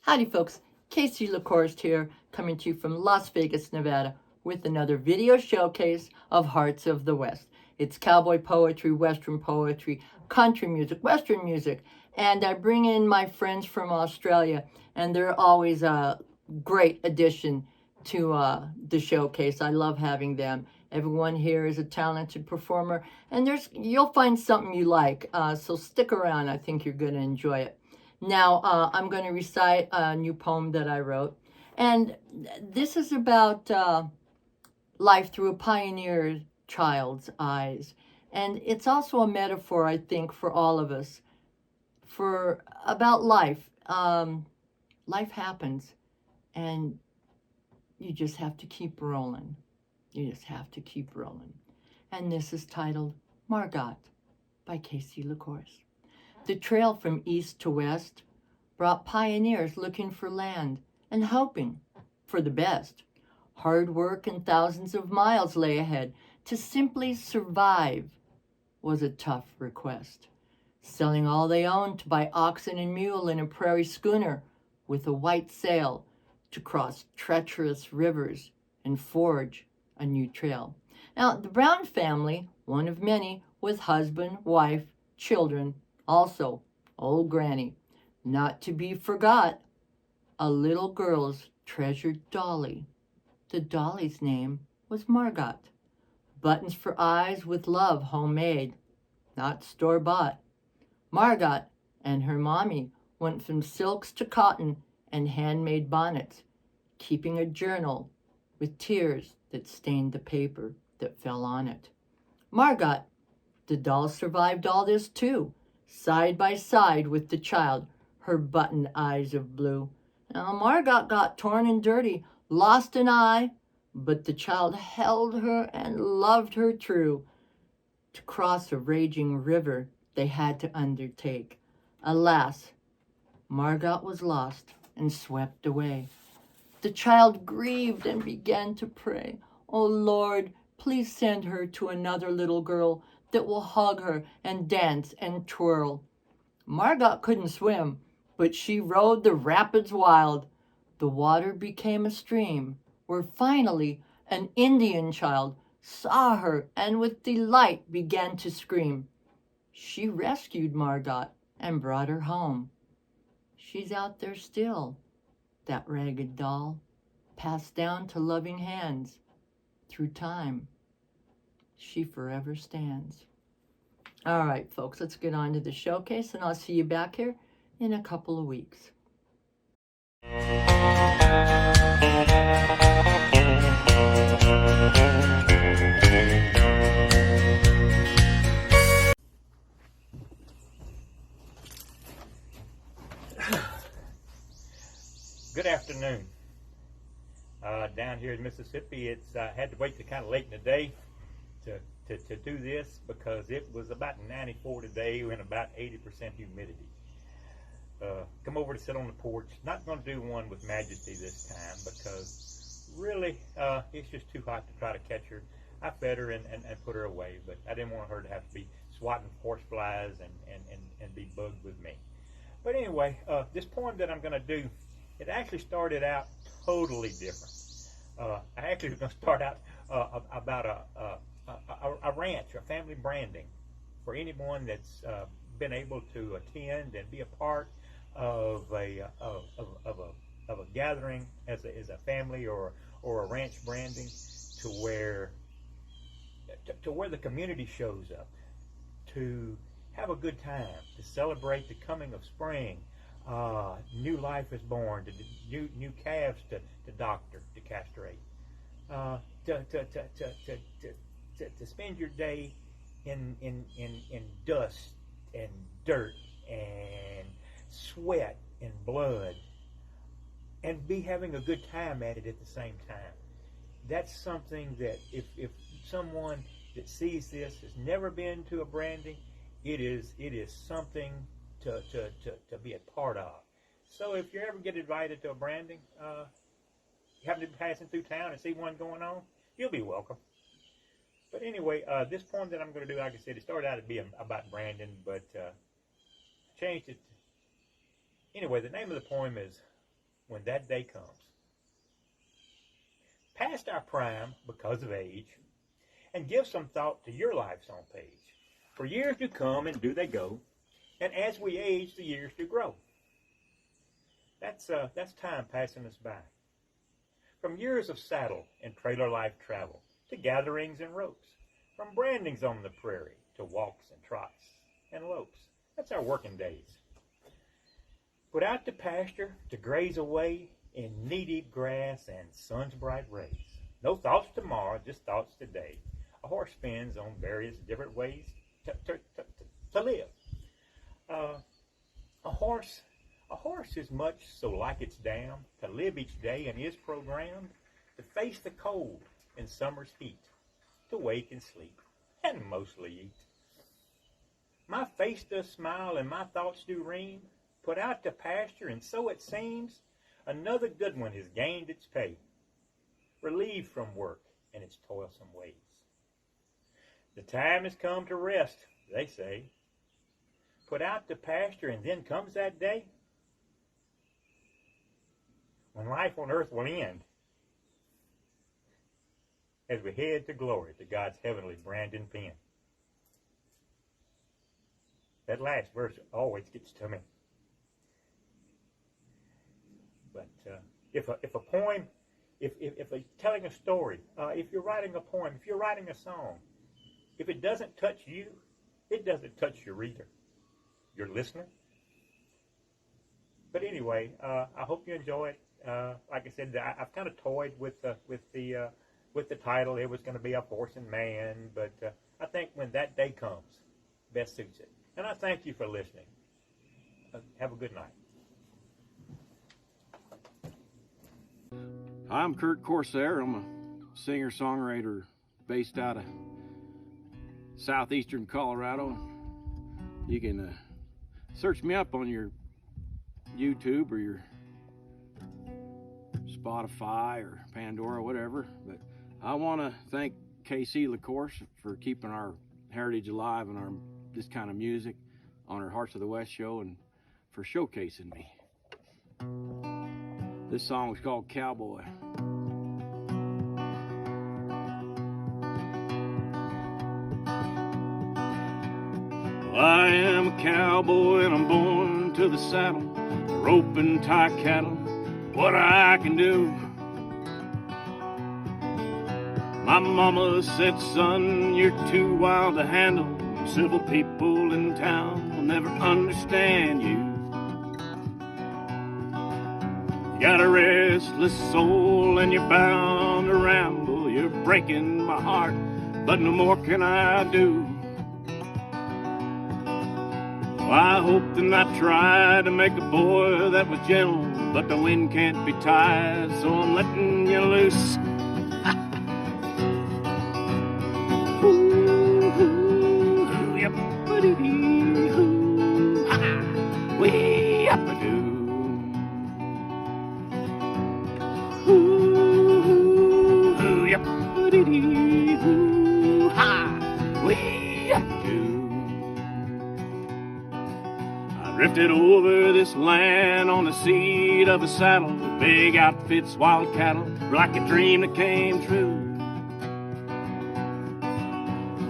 Howdy folks, Casey LaCourse here, coming to you from Las Vegas, Nevada, with another video showcase of Hearts of the West. It's cowboy poetry, western poetry, country music, western music, and I bring in my friends from Australia, and they're always a great addition to the showcase. I love having them. Everyone here is a talented performer, and you'll find something you like, so stick around. I think you're going to enjoy it. Now, I'm going to recite a new poem that I wrote, and this is about life through a pioneer child's eyes, and it's also a metaphor, I think, for all of us, about life. Life happens, and you just have to keep rolling. You just have to keep rolling. And this is titled Margot by Casey LaCourse. The trail from east to west brought pioneers looking for land and hoping for the best. Hard work and thousands of miles lay ahead. To simply survive was a tough request. Selling all they owned to buy oxen and mule in a prairie schooner with a white sail to cross treacherous rivers and forge a new trail. Now, the Brown family, one of many, with husband, wife, children, also old granny, not to be forgot, a little girl's treasured dolly. The dolly's name was Margot. Buttons for eyes with love homemade, not store-bought. Margot and her mommy went from silks to cotton and handmade bonnets, keeping a journal with tears that stained the paper that fell on it. Margot, the doll, survived all this too, side by side with the child, her button eyes of blue. Now Margot got torn and dirty, lost an eye, but the child held her and loved her true. To cross a raging river they had to undertake. Alas, Margot was lost and swept away. The child grieved and began to pray, "Oh Lord, please send her to another little girl that will hug her and dance and twirl." Margot couldn't swim, but she rode the rapids wild. The water became a stream, where finally an Indian child saw her and with delight began to scream. She rescued Margot and brought her home. She's out there still, that ragged doll, passed down to loving hands. Through time, she forever stands. All right, folks, let's get on to the showcase, and I'll see you back here in a couple of weeks. Good afternoon. Down here in Mississippi, it's had to wait till kind of late in the day to do this because it was about 94 today and about 80% humidity. Come over to sit on the porch. Not going to do one with Majesty this time because really it's just too hot to try to catch her. I fed her and put her away, but I didn't want her to have to be swatting horse flies and be bugged with me. But anyway, this poem that I'm going to do, it actually started out totally different. I actually was going to start out about a ranch, a family branding, for anyone that's been able to attend and be a part of a gathering as a family or a ranch branding, to where the community shows up to have a good time, to celebrate the coming of spring. New life is born, new calves to doctor, to castrate, to spend your day in dust and dirt and sweat and blood and be having a good time at it at the same time. That's something that if someone that sees this has never been to a branding, it is something to be a part of. So if you ever get invited to a branding, you happen to be passing through town and see one going on, you'll be welcome. But anyway, this poem that I'm going to do, like I said, it started out to be about branding, but changed it. Anyway, the name of the poem is when that day comes. Past our prime because of age, and give some thought to your life's on page. For years do come and do they go, and as we age, the years do grow. That's time passing us by. From years of saddle and trailer life travel, to gatherings and ropes, from brandings on the prairie, to walks and trots and lopes. That's our working days. Put out to pasture, to graze away in knee-deep grass and sun's bright rays. No thoughts tomorrow, just thoughts today. A horse spins on various different ways to live. A horse is much so like its dam, to live each day and is programmed to face the cold and summer's heat, to wake and sleep, and mostly eat. My face does smile and my thoughts do ream, put out to pasture, and so it seems another good one has gained its pay, relieved from work and its toilsome ways. The time has come to rest, they say. Put out to pasture, and then comes that day when life on earth will end, as we head to glory to God's heavenly branding pen. That last verse always gets to me. But if a poem, if telling a story, if you're writing a poem, if you're writing a song, if it doesn't touch you, it doesn't touch your reader, your listener. But anyway, I hope you enjoy it. Like I said, I've kind of toyed with the title. It was going to be A Horse and Man, but I think when that day comes, best suits it. And I thank you for listening. Have a good night. Hi, I'm Kurt Corsair. I'm a singer-songwriter based out of southeastern Colorado. You can search me up on your YouTube or your Spotify or Pandora, whatever. But I want to thank LaCourse for keeping our heritage alive and our this kind of music on our Hearts of the West show, and for showcasing me. This song is called Cowboy. I am a cowboy and I'm born to the saddle, rope and tie cattle, what I can do. My mama said, son, you're too wild to handle. Civil people in town will never understand you. You got a restless soul and you're bound to ramble. You're breaking my heart, but no more can I do. Well, I hoped and I tried to make a boy that was gentle, but the wind can't be tied, so I'm letting you loose. Way up a do. Yep. Way up a do. I drifted over this land on the seat of a saddle, with big outfits, wild cattle, like a dream that came true.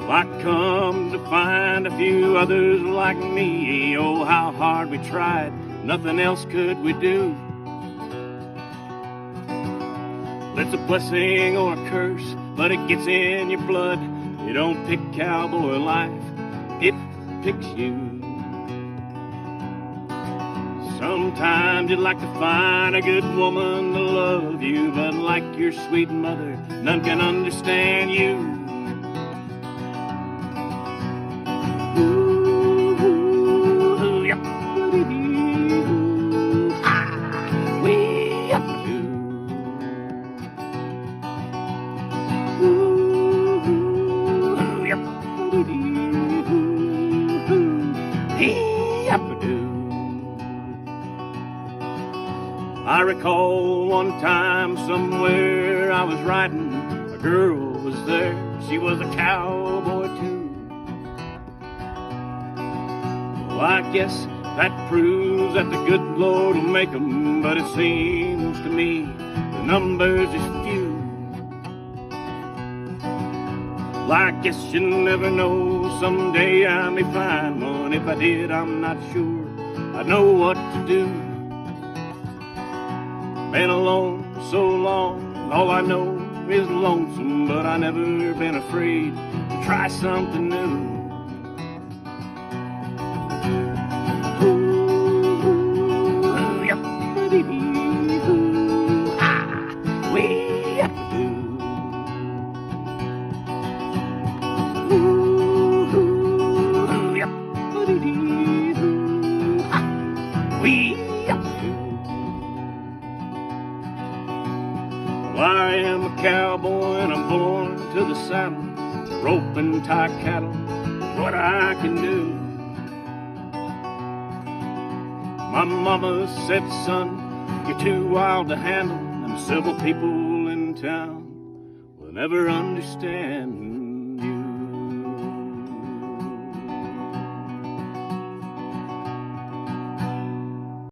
I come to find a few others like me. Oh, how hard we tried, nothing else could we do. It's a blessing or a curse, but it gets in your blood. You don't pick cowboy life, it picks you. Sometimes you'd like to find a good woman to love you, but like your sweet mother, none can understand you. I recall one time somewhere I was riding, a girl was there, she was a cowboy too. Well, I guess that proves that the good Lord will make 'em, but it seems to me, the numbers is few. Well, I guess you never know, someday I may find one. If I did, I'm not sure I know what to do. Been alone so long, all I know is lonesome, but I never been afraid to try something new. Well, I am a cowboy and I'm born to the saddle. Rope and tie cattle is what I can do. My mama said, son, you're too wild to handle. Them civil people in town will never understand.